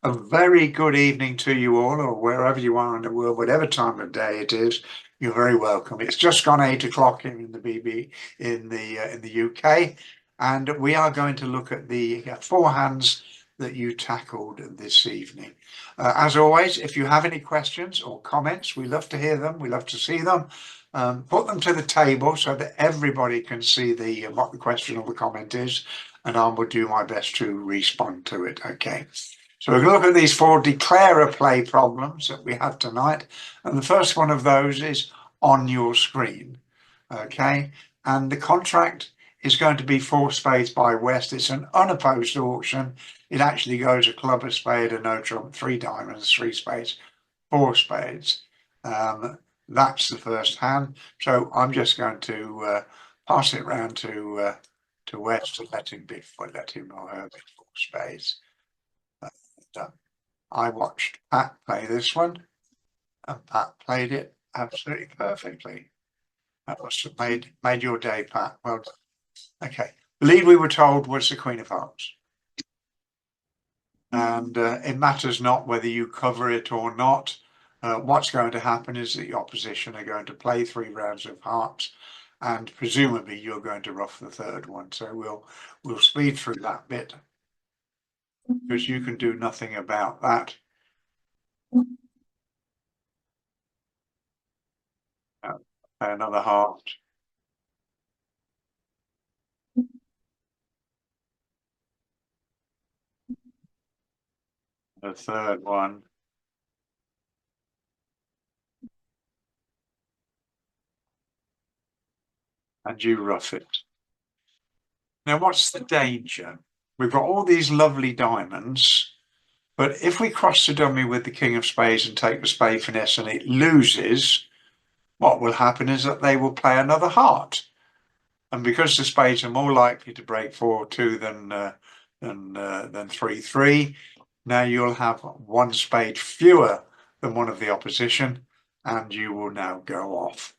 A very good evening to you all, or wherever you are in the world, whatever time of day it is. You're very welcome. It's just gone 8 o'clock here in the BB in the UK, and we are going to look at the four hands that you tackled this evening. As always, if you have any questions or comments, we love to hear them. We love to see them. Put them to the table so that everybody can see the what the question or the comment is, and I will do my best to respond to it. Okay. So we're going to look at these four declare a play problems that we have tonight. And the first one of those is on your screen. Okay. And the contract is going to be four spades by West. It's an unopposed auction. It actually goes a club, a spade, a no trump, three diamonds, three spades, four spades. That's the first hand. So I'm just going to pass it round to West and let him or her bid four spades. I watched Pat play this one, and Pat played it absolutely perfectly. That must have made your day, Pat. Well done. Okay. The lead we were told was the Queen of Hearts. And it matters not whether you cover it or not. What's going to happen is that the opposition are going to play 3 rounds of hearts, and presumably you're going to ruff the third one. So we'll speed through that bit, because you can do nothing about that. Another heart. The third one. And you rough it. Now, what's the danger? We've got all these lovely diamonds, but if we cross the dummy with the King of Spades and take the spade finesse and it loses, what will happen is that they will play another heart. And because the spades are more likely to break 4-2 than 3-3, now you'll have one spade fewer than one of the opposition, and you will now go off.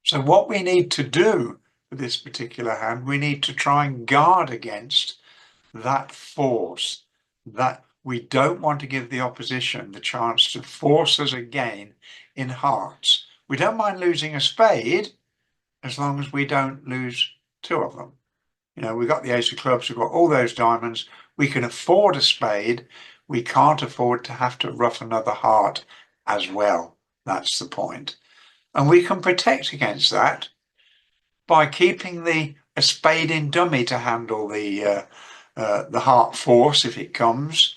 So what we need to do for this particular hand, we need to try and guard against that force, that we don't want to give the opposition the chance to force us again in hearts. We don't mind losing a spade as long as we don't lose 2 of them. You know, we've got the ace of clubs, we've got all those diamonds, we can afford a spade, we can't afford to have to rough another heart as well. That's the point. And we can protect against that by keeping a spade in dummy to handle the heart force if it comes.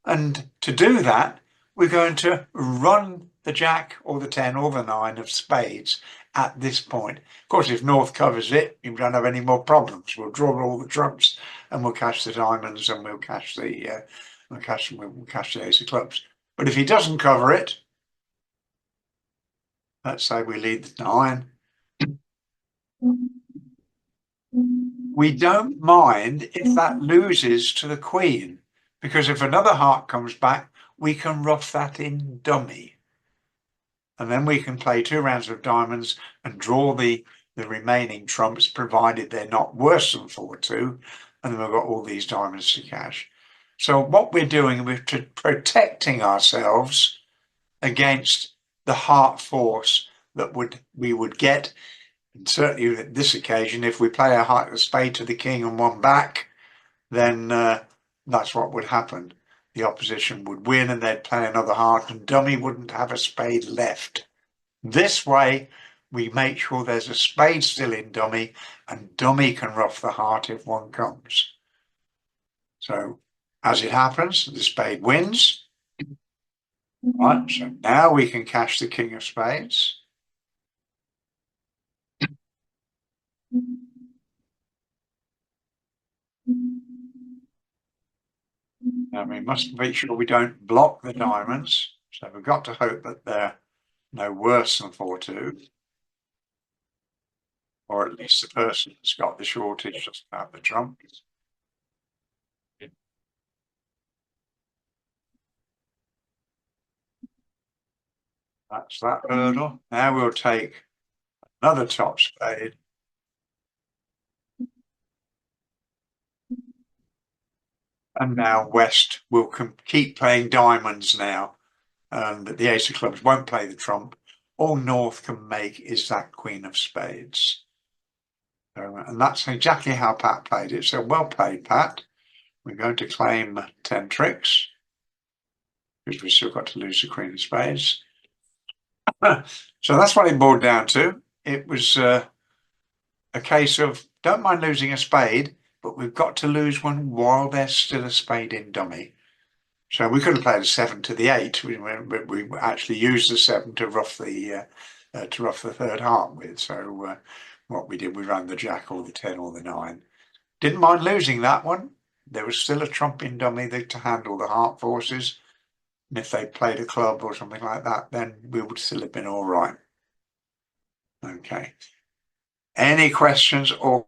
And to do that, we're going to run the jack or the 10 or the 9 of spades at this point. Of course, if North covers it, we don't have any more problems. We'll draw all the trumps and we'll cash the diamonds and we'll cash the ace of clubs. But if he doesn't cover it, let's say we lead the 9. We don't mind if that loses to the Queen, because if another heart comes back, we can rough that in dummy. And then we can play 2 rounds of diamonds and draw the remaining trumps, provided they're not worse than 4-2. And then we've got all these diamonds to cash. So what we're doing, we're protecting ourselves against the heart force that we would get. And certainly at this occasion, if we play a spade to the king and 1 back, then that's what would happen. The opposition would win and they'd play another heart and dummy wouldn't have a spade left. This way, we make sure there's a spade still in dummy and dummy can rough the heart if 1 comes. So as it happens, the spade wins. Right, so now we can cash the king of spades. Now we must make sure we don't block the diamonds. So we've got to hope that they're no worse than 4-2. Or at least the person that's got the shortage doesn't have the trump. That's that hurdle. Now we'll take another top spade. And now West will keep playing diamonds now, and the ace of clubs won't play the trump. All North can make is that queen of spades. So, and that's exactly how Pat played it. So well played, Pat. We're going to claim 10 tricks because we've still got to lose the queen of spades. So that's what it boiled down to. It was a case of don't mind losing a spade, but we've got to lose one while there's still a spade in dummy. So we could have played a 7 to the 8. We actually used the 7 to rough the third heart with. So what we did, we ran the jack or the 10 or the 9. Didn't mind losing that one. There was still a trump in dummy to handle the heart forces. And if they played a club or something like that, then we would still have been all right. Okay. Any questions or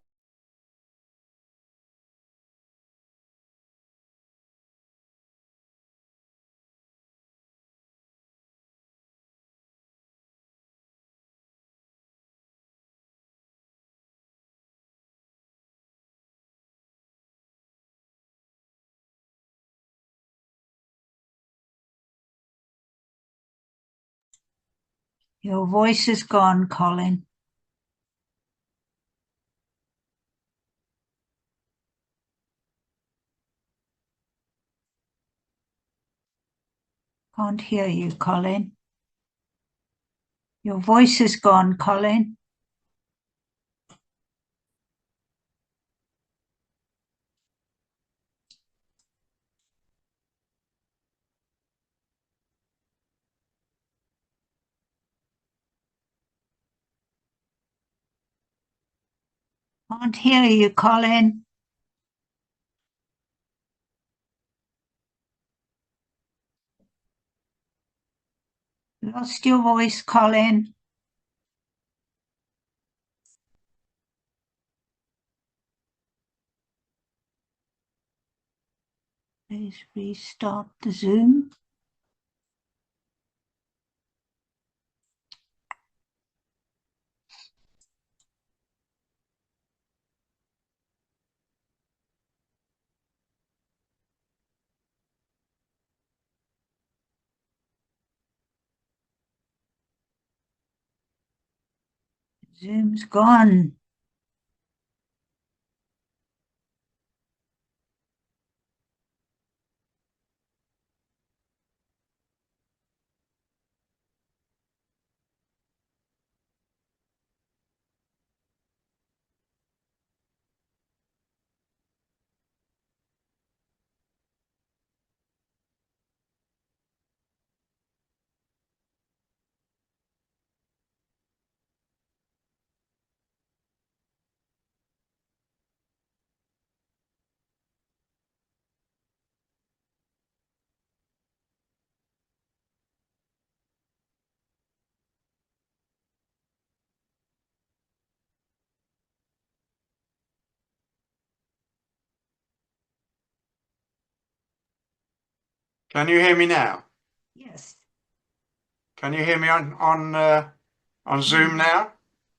Your voice is gone, Colin. Can't hear you, Colin. Your voice is gone, Colin. Can't hear you, Colin. Lost your voice, Colin. Please restart the Zoom. Zoom's gone. can you hear me now? Yes. Can you hear me on Zoom now?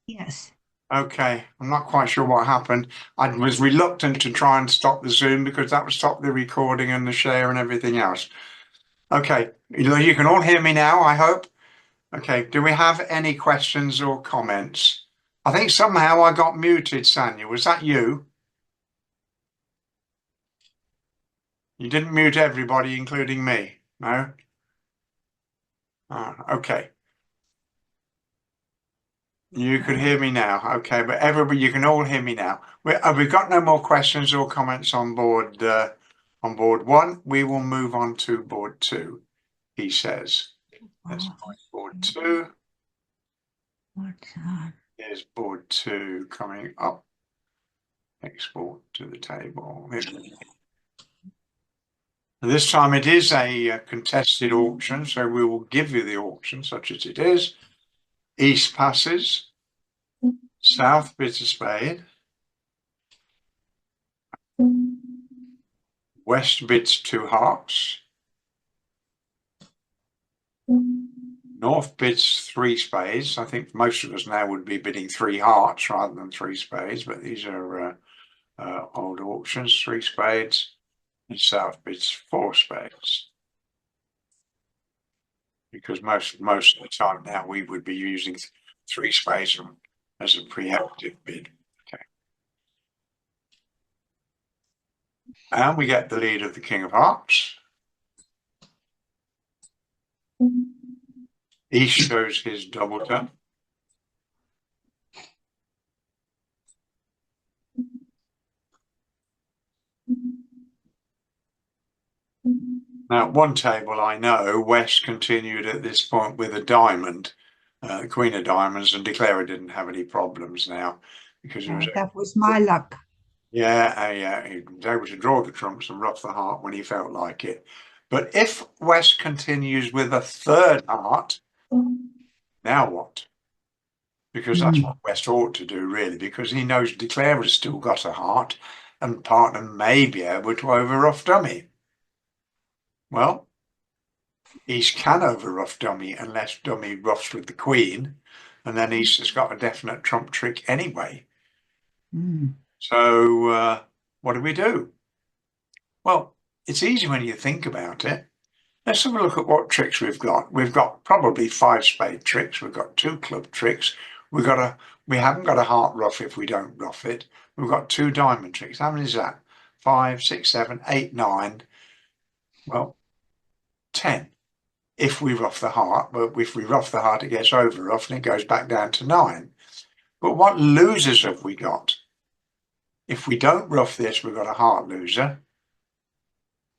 Yes. Okay, I'm not quite sure what happened. I was reluctant to try and stop the Zoom because that would stop the recording and the share and everything else. Okay, you can all hear me now, I hope. Okay, do we have any questions or comments? I think somehow I got muted, Sanya. Was that you? You didn't mute everybody, including me, no? Okay. You could hear me now. Okay, but everybody, you can all hear me now. We've got no more questions or comments on board one. We will move on to board two, he says. That's board two. What's on? Here's board two coming up. Export to the table. This time it is a contested auction, so we will give you the auction such as it is. East passes, South bids a spade, West bids 2 hearts, North bids 3 spades. I think most of us now would be bidding 3 hearts rather than 3 spades, but these are old auctions. 3 spades and South bids 4 spades. Because most of the time now we would be using 3 spades as a preemptive bid. Okay. And we get the lead of the King of Hearts. He shows his double turn. Now, at one table, I know West continued at this point with a diamond, Queen of Diamonds, and Declarer didn't have any problems now because it was. That was my luck. Yeah, he was able to draw the trumps and ruff the heart when he felt like it. But if West continues with a 3rd heart, now what? Because that's what West ought to do, really, because he knows Declarer's still got a heart and partner may be able to over-ruff dummy. Well, East can over-ruff dummy unless dummy ruffs with the Queen, and then East has got a definite trump trick anyway. So what do we do? Well, it's easy when you think about it. Let's have a look at what tricks we've got. We've got probably 5 spade tricks. We've got 2 club tricks. We haven't got a heart ruff if we don't ruff it. We've got 2 diamond tricks. How many is that? 5, 6, 7, 8, 9. Well, 10. If we ruff the heart, but if we ruff the heart, it gets over ruffed and it goes back down to 9. But what losers have we got? If we don't ruff this, we've got a heart loser.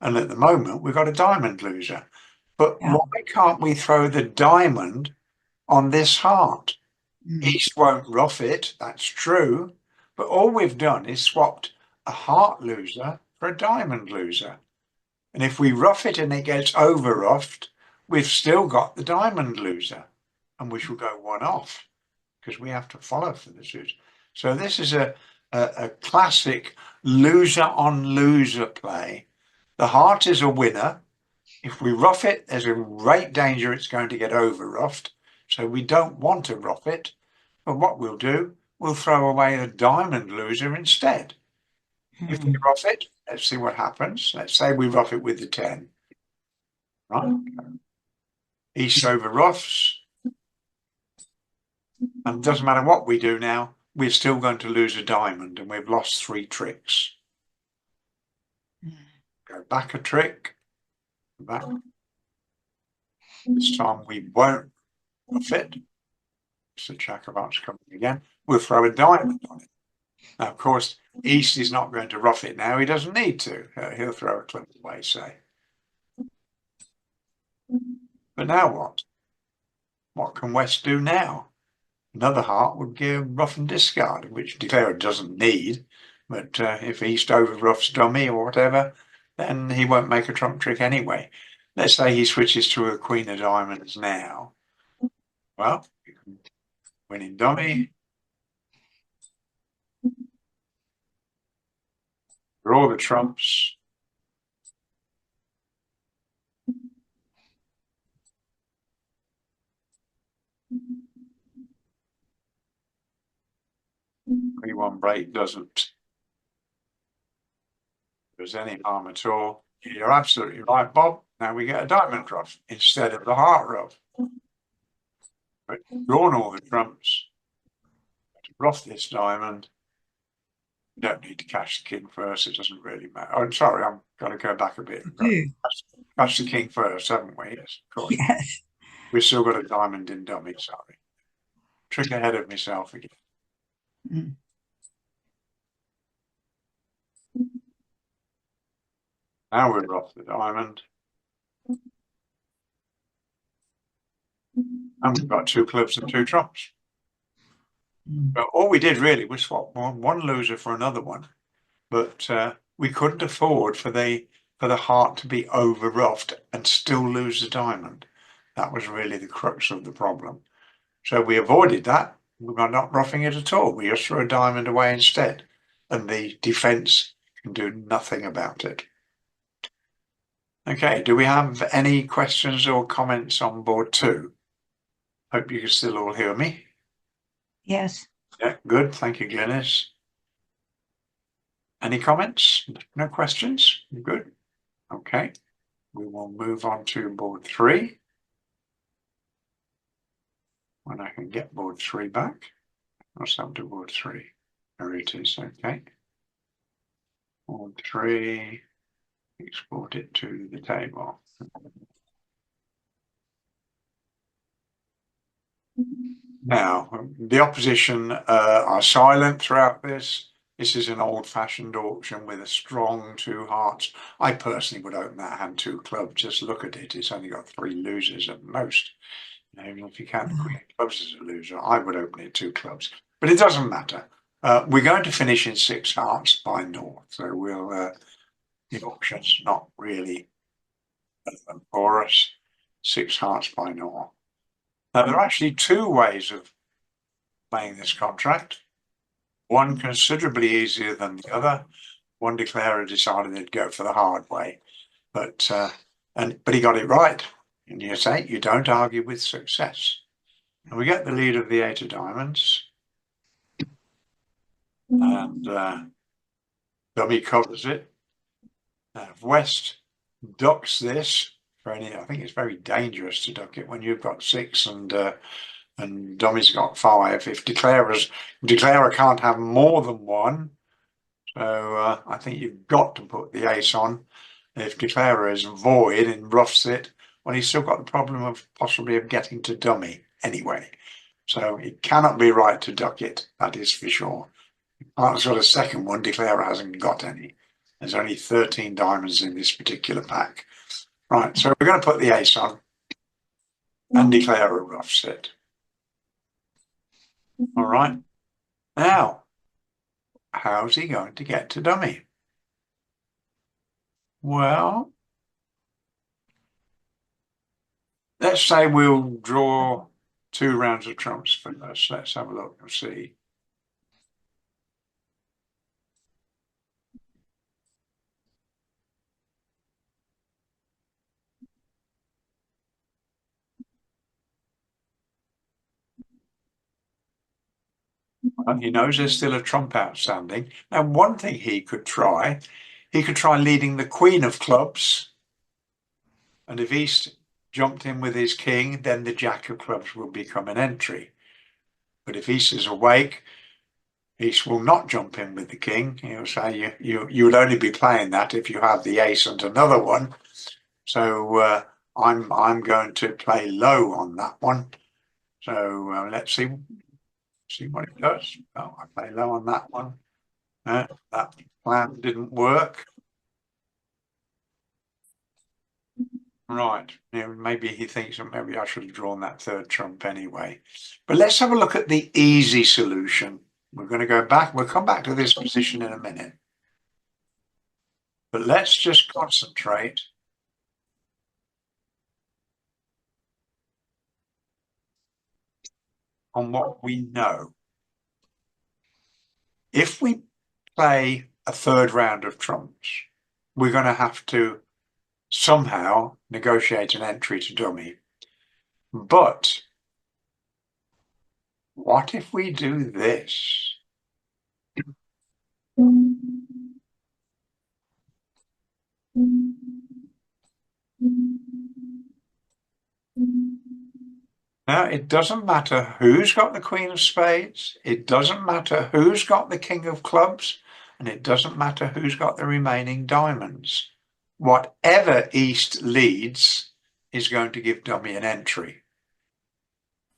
And at the moment, we've got a diamond loser. But why can't we throw the diamond on this heart? East won't ruff it, that's true. But all we've done is swapped a heart loser for a diamond loser. And if we ruff it and it gets over ruffed, we've still got the diamond loser. And we shall go 1 off because we have to follow for the suit. So this is a classic loser on loser play. The heart is a winner. If we ruff it, there's a great danger it's going to get over ruffed. So we don't want to ruff it. But what we'll do, we'll throw away the diamond loser instead. If we ruff it, let's see what happens. Let's say we ruff it with the 10. Right? East over ruffs. And it doesn't matter what we do now, we're still going to lose a diamond and we've lost 3 tricks. Go back a trick. Back. This time we won't ruff it. So Jack of Hearts coming again. We'll throw a diamond on it. Now, of course, East is not going to ruff it now. He doesn't need to. He'll throw a club away, say. But now what? What can West do now? Another heart would give ruff and discard, which Declarer doesn't need. But if East over-ruffs dummy or whatever, then he won't make a trump trick anyway. Let's say he switches to a Queen of Diamonds now. Well, you can win in dummy. Draw the trumps. One break doesn't. There's any harm at all. You're absolutely right, Bob. Now we get a diamond ruff instead of the heart ruff. But drawn all the trumps to ruff this diamond. You don't need to catch the king first. It doesn't really matter. Oh, sorry, I'm going to go back a bit. Catch the king first, haven't we? Yes, of course. Yes. We've still got a diamond in dummy. Sorry. Trick ahead of myself again. Now we're off the diamond. And we've got 2 clubs and 2 trumps. But all we did really was swap one loser for another one. But we couldn't afford for the heart to be over ruffed and still lose the diamond. That was really the crux of the problem. So we avoided that. We were not ruffing it at all. We just threw a diamond away instead. And the defense can do nothing about it. Okay, do we have any questions or comments on board 2? Hope you can still all hear me. Yes. Yeah, good. Thank you, Glynis. Any comments? No questions? Good. Okay, we will move on to board 3. When I can get board 3 back. What's happened to board 3? There it is, okay. Board 3, export it to the table. Now, the opposition are silent throughout this. This is an old-fashioned auction with a strong 2 hearts. I personally would open that hand 2 clubs. Just look at it. It's only got 3 losers at most. Even if you count the queen of clubs as a loser, I would open it 2 clubs. But it doesn't matter. We're going to finish in 6 hearts by North. So we'll, the auction's not really for us. 6 hearts by North. Now, there are actually 2 ways of playing this contract. One considerably easier than the other. One declarer decided they'd go for the hard way, but he got it right. In year 8, you don't argue with success. And we get the lead of the 8 of diamonds, and dummy covers it. If West ducks this for any, I think it's very dangerous to duck it when you've got 6 and dummy's got 5. If declarer can't have more than 1, so I think you've got to put the ace on. If declarer is void and roughs it, well, he's still got the problem of possibly of getting to dummy anyway. So it cannot be right to duck it, that is for sure. That's got a second one, declarer hasn't got any. There's only 13 diamonds in this particular pack. Right, so we're going to put the ace on and declarer roughs it. All right. Now, how's he going to get to dummy? Well, let's say we'll draw 2 rounds of trumps for this. Let's have a look and see. He knows there's still a trump outstanding. Now, one thing he could try leading the queen of clubs. And if East jumped in with his king, then the jack of clubs will become an entry. But if East is awake, East will not jump in with the king. He'll say you would only be playing that if you have the ace and another one. So I'm going to play low on that one. So let's see what it does. Oh, I play low on that one. That plan didn't work. Right. Maybe he thinks that maybe I should have drawn that 3rd trump anyway. But let's have a look at the easy solution. We're going to go back. We'll come back to this position in a minute. But let's just concentrate on what we know. If we play a 3rd round of trumps, we're going to have to somehow negotiate an entry to dummy. But what if we do this? Now, it doesn't matter who's got the queen of spades, it doesn't matter who's got the king of clubs, and it doesn't matter who's got the remaining diamonds. Whatever East leads is going to give dummy an entry.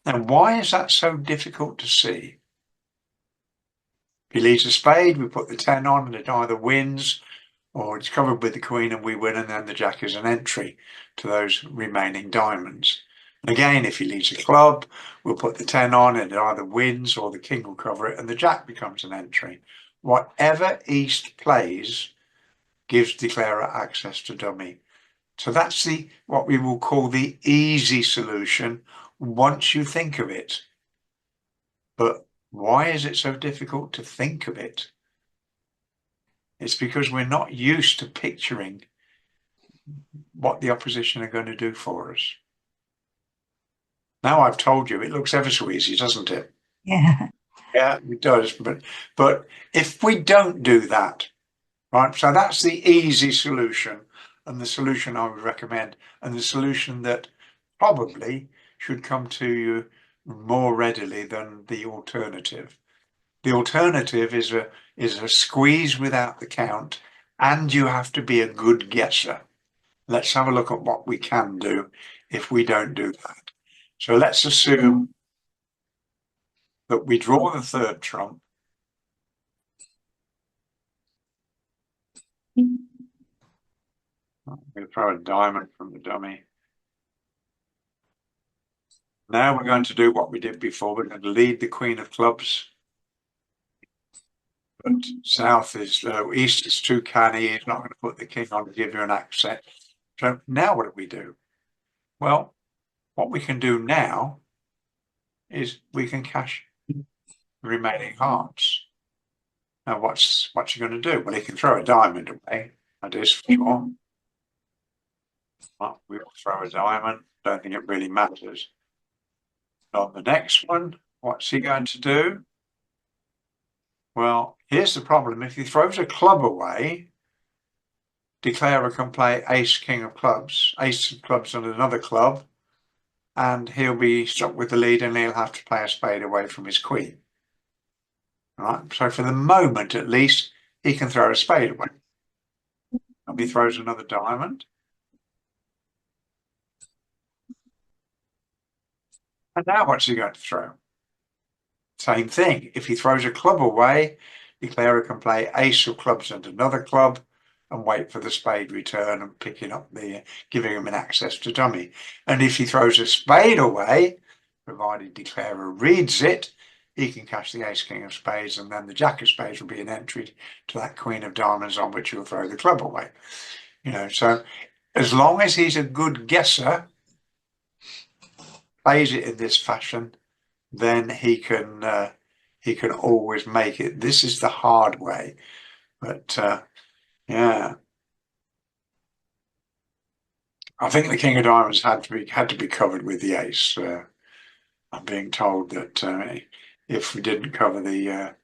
Now, why is that so difficult to see? If he leads a spade, we put the 10 on and it either wins or it's covered with the queen and we win, and then the jack is an entry to those remaining diamonds. And again, if he leads a club, we'll put the 10 on and it either wins or the king will cover it and the jack becomes an entry. Whatever East plays gives declarer access to dummy. So that's what we will call the easy solution once you think of it. But why is it so difficult to think of it? It's because we're not used to picturing what the opposition are going to do for us. Now I've told you, it looks ever so easy, doesn't it? Yeah. Yeah, it does. But if we don't do that, right? So that's the easy solution. and the solution I would recommend, and the solution that probably should come to you more readily than the alternative. The alternative is a squeeze without the count, and you have to be a good guesser. Let's have a look at what we can do if we don't do that. So let's assume that we draw the third trump. I'm going to throw a diamond from the dummy. Now we're going to do what we did before. We're going to lead the queen of clubs. But south is east is too canny. He's not going to put the king on to give you an accent. So now what do we do? Well, what we can do now is we can cash the remaining hearts. Now what's he going to do? Well, he can throw a diamond away. That is for sure. Well, we will throw a diamond. Don't think it really matters. On the next one, what's he going to do? Well, here's the problem. If he throws a club away, declarer can play ace, king of clubs, ace of clubs and another club, and he'll be stuck with the lead and he'll have to play a spade away from his queen. Right? So for the moment, at least, he can throw a spade away. And he throws another diamond. And now what's he going to throw? Same thing. If he throws a club away, declarer can play ace of clubs and another club and wait for the spade return and picking up giving him an access to dummy. And if he throws a spade away, provided declarer reads it, he can cash the ace, king of spades, and then the jack of spades will be an entry to that queen of diamonds on which he'll throw the club away. So as long as he's a good guesser, plays it in this fashion, then he can always make it. This is the hard way, but yeah, I think the king of diamonds had to be covered with the ace. I'm being told that if we didn't cover the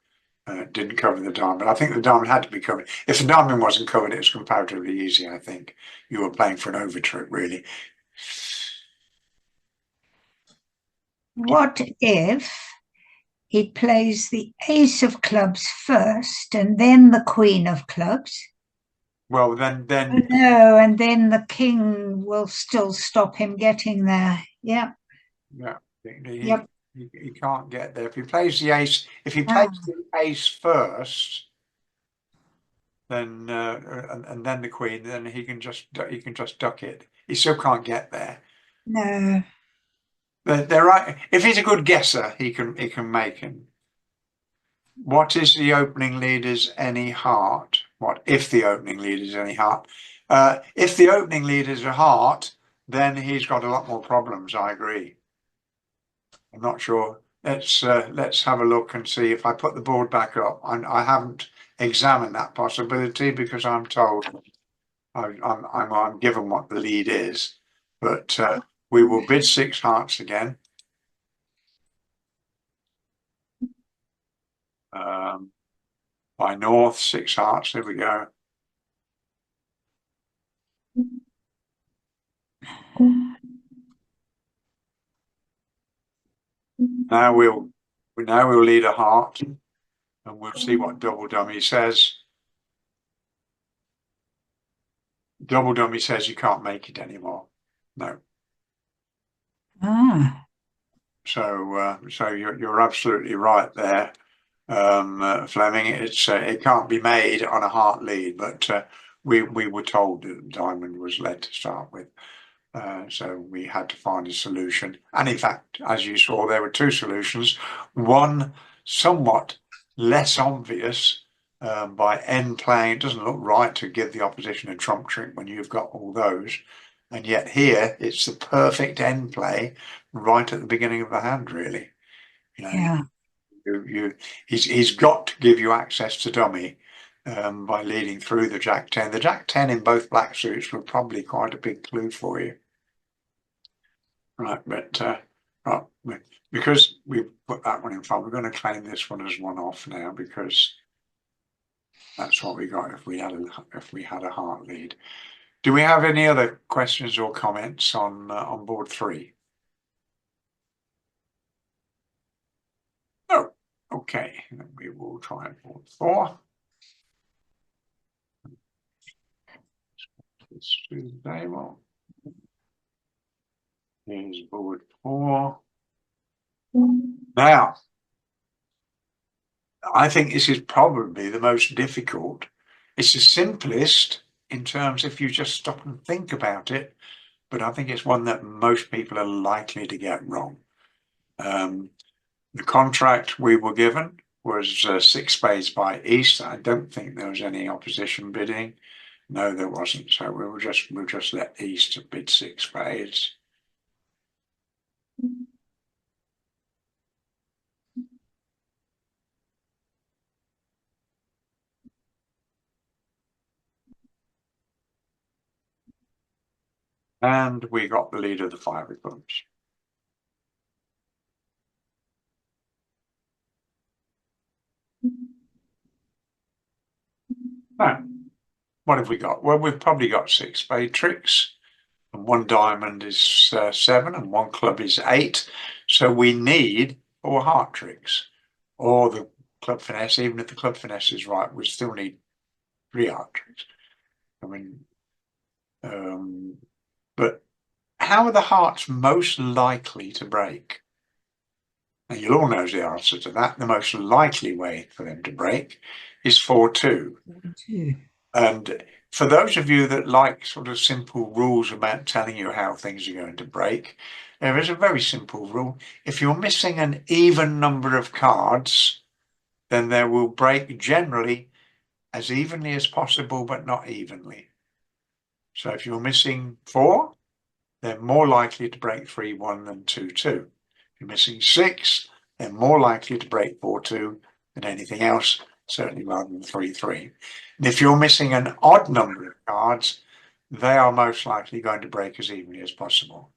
diamond, I think the diamond had to be covered. If the diamond wasn't covered, it was comparatively easy. I think you were playing for an overtrip, really. What if he plays the ace of clubs first and then the queen of clubs? Well, then no, and then the king will still stop him getting there. Yeah. Yeah. Yep. He can't get there. If he plays the ace, if he plays the ace first, then and then the queen, then he can just duck it. He still can't get there. No. They're right. If he's a good guesser, he can make him. What is the opening leader's any heart? What if the opening leader is any heart? If the opening leader is a heart, then he's got a lot more problems. I agree. I'm not sure. Let's have a look and see if I put the board back up. I haven't examined that possibility because I'm told I'm given what the lead is, but we will bid 6 hearts again. By north 6 hearts. There we go. Now we'll lead a heart, and we'll see what double dummy says. Double dummy says you can't make it anymore. No. So you're absolutely right there, Fleming. It can't be made on a heart lead, but we were told that diamond was led to start with. So we had to find a solution. And in fact, as you saw, there were 2 solutions. One somewhat less obvious by end playing. It doesn't look right to give the opposition a trump trick when you've got all those. And yet here, it's the perfect end play right at the beginning of the hand, really. Yeah. He's got to give you access to dummy by leading through the Jack 10. The Jack 10 in both black suits were probably quite a big clue for you. Right, but because we put that one in front, we're going to claim this one as one off now because that's what we got if we had a heart lead. Do we have any other questions or comments on board 3? No. Okay, then we will try board 4. Let's do the table. Here's board 4. Now, I think this is probably the most difficult. It's the simplest in terms if you just stop and think about it, but I think it's one that most people are likely to get wrong. The contract we were given was 6 spades by East. I don't think there was any opposition bidding. No, there wasn't. So we'll just let East bid 6 spades. And we got the lead of the 5 of clubs. Now, what have we got? Well, we've probably got 6 spade tricks, and 1 diamond is 7, and 1 club is 8. So we need 4 heart tricks, or the club finesse. Even if the club finesse is right, we still need 3 heart tricks. I mean, but how are the hearts most likely to break? Now, you'll all know the answer to that. The most likely way for them to break is 4-2. And for those of you that like sort of simple rules about telling you how things are going to break, there is a very simple rule. If you're missing an even number of cards, then they will break generally as evenly as possible, but not evenly. So if you're missing 4, they're more likely to break 3-1 than 2-2. If you're missing 6, they're more likely to break 4-2 than anything else, certainly rather than 3-3. And if you're missing an odd number of cards, they are most likely going to break as evenly as possible.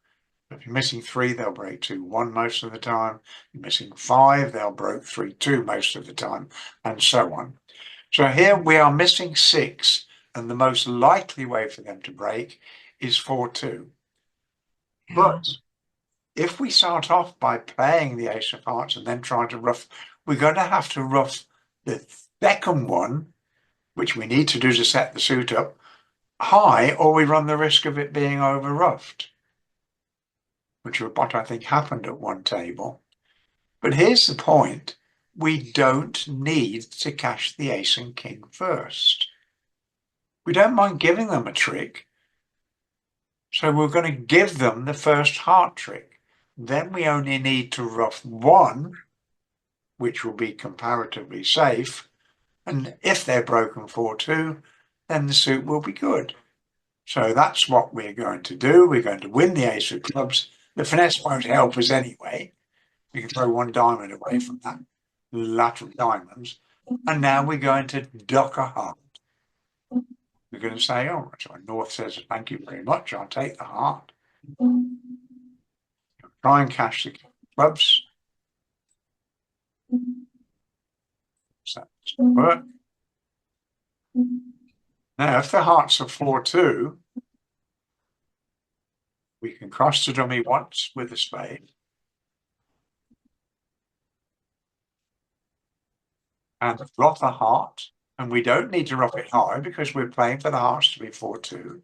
If you're missing 3, they'll break 2-1 most of the time. If you're missing 5, they'll break 3-2 most of the time, and so on. So here we are missing 6, and the most likely way for them to break is 4-2. But if we start off by playing the ace of hearts and then trying to ruff, we're going to have to ruff the second one, which we need to do to set the suit up, high, or we run the risk of it being over ruffed, which is what I think happened at one table. But here's the point. We don't need to cash the ace and king first. We don't mind giving them a trick. So we're going to give them the first heart trick. Then we only need to ruff 1, which will be comparatively safe. And if they're broken 4-2, then the suit will be good. So that's what we're going to do. We're going to win the ace of clubs. The finesse won't help us anyway. We can throw 1 diamond away from that lot of diamonds. And now we're going to duck a heart. We're going to say, oh, so North says, thank you very much. I'll take the heart. Try and cash the clubs. So that's going to work. Now, if the hearts are 4-2, we can cross the dummy once with a spade. And ruff the heart. And we don't need to ruff it high because we're playing for the hearts to be 4-2.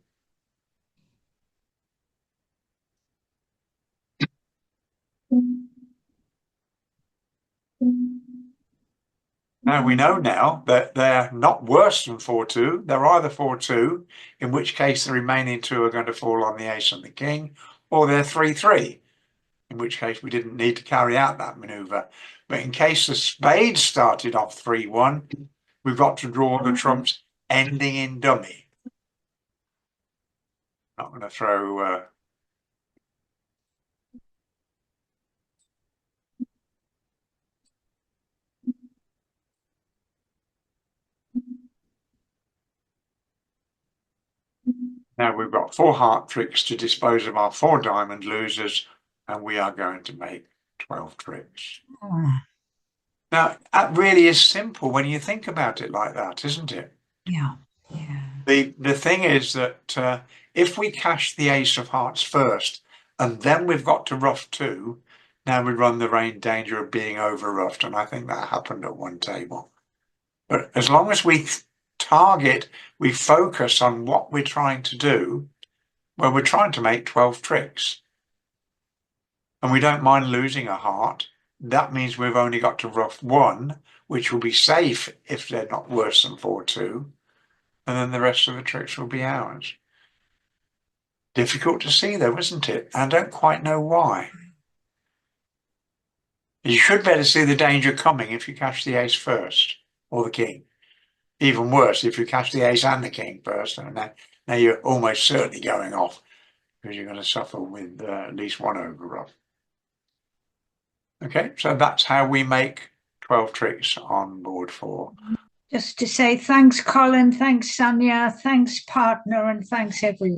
Now we know now that they're not worse than 4-2. They're either 4-2, in which case the remaining 2 are going to fall on the ace and the king, or they're 3-3, in which case we didn't need to carry out that maneuver. But in case the spade started off 3-1, we've got to draw the trumps ending in dummy. Not going to throw now we've got 4 heart tricks to dispose of our 4 diamond losers, and we are going to make 12 tricks. Now, that really is simple when you think about it like that, isn't it? Yeah. The thing is that if we cash the ace of hearts first, and then we've got to rough 2, now we run the danger of being over roughed, and I think that happened at one table. But as long as we we focus on what we're trying to do, well, we're trying to make 12 tricks. And we don't mind losing a heart. That means we've only got to rough 1, which will be safe if they're not worse than 4-2. And then the rest of the tricks will be ours. Difficult to see though, isn't it? I don't quite know why. You should better see the danger coming if you cash the ace first, or the king. Even worse, if you cash the ace and the king first, and now you're almost certainly going off, because you're going to suffer with at least 1 over rough. Okay, so that's how we make 12 tricks on board 4. Just to say thanks, Colin, thanks, Sonia, thanks, partner, and thanks, everyone.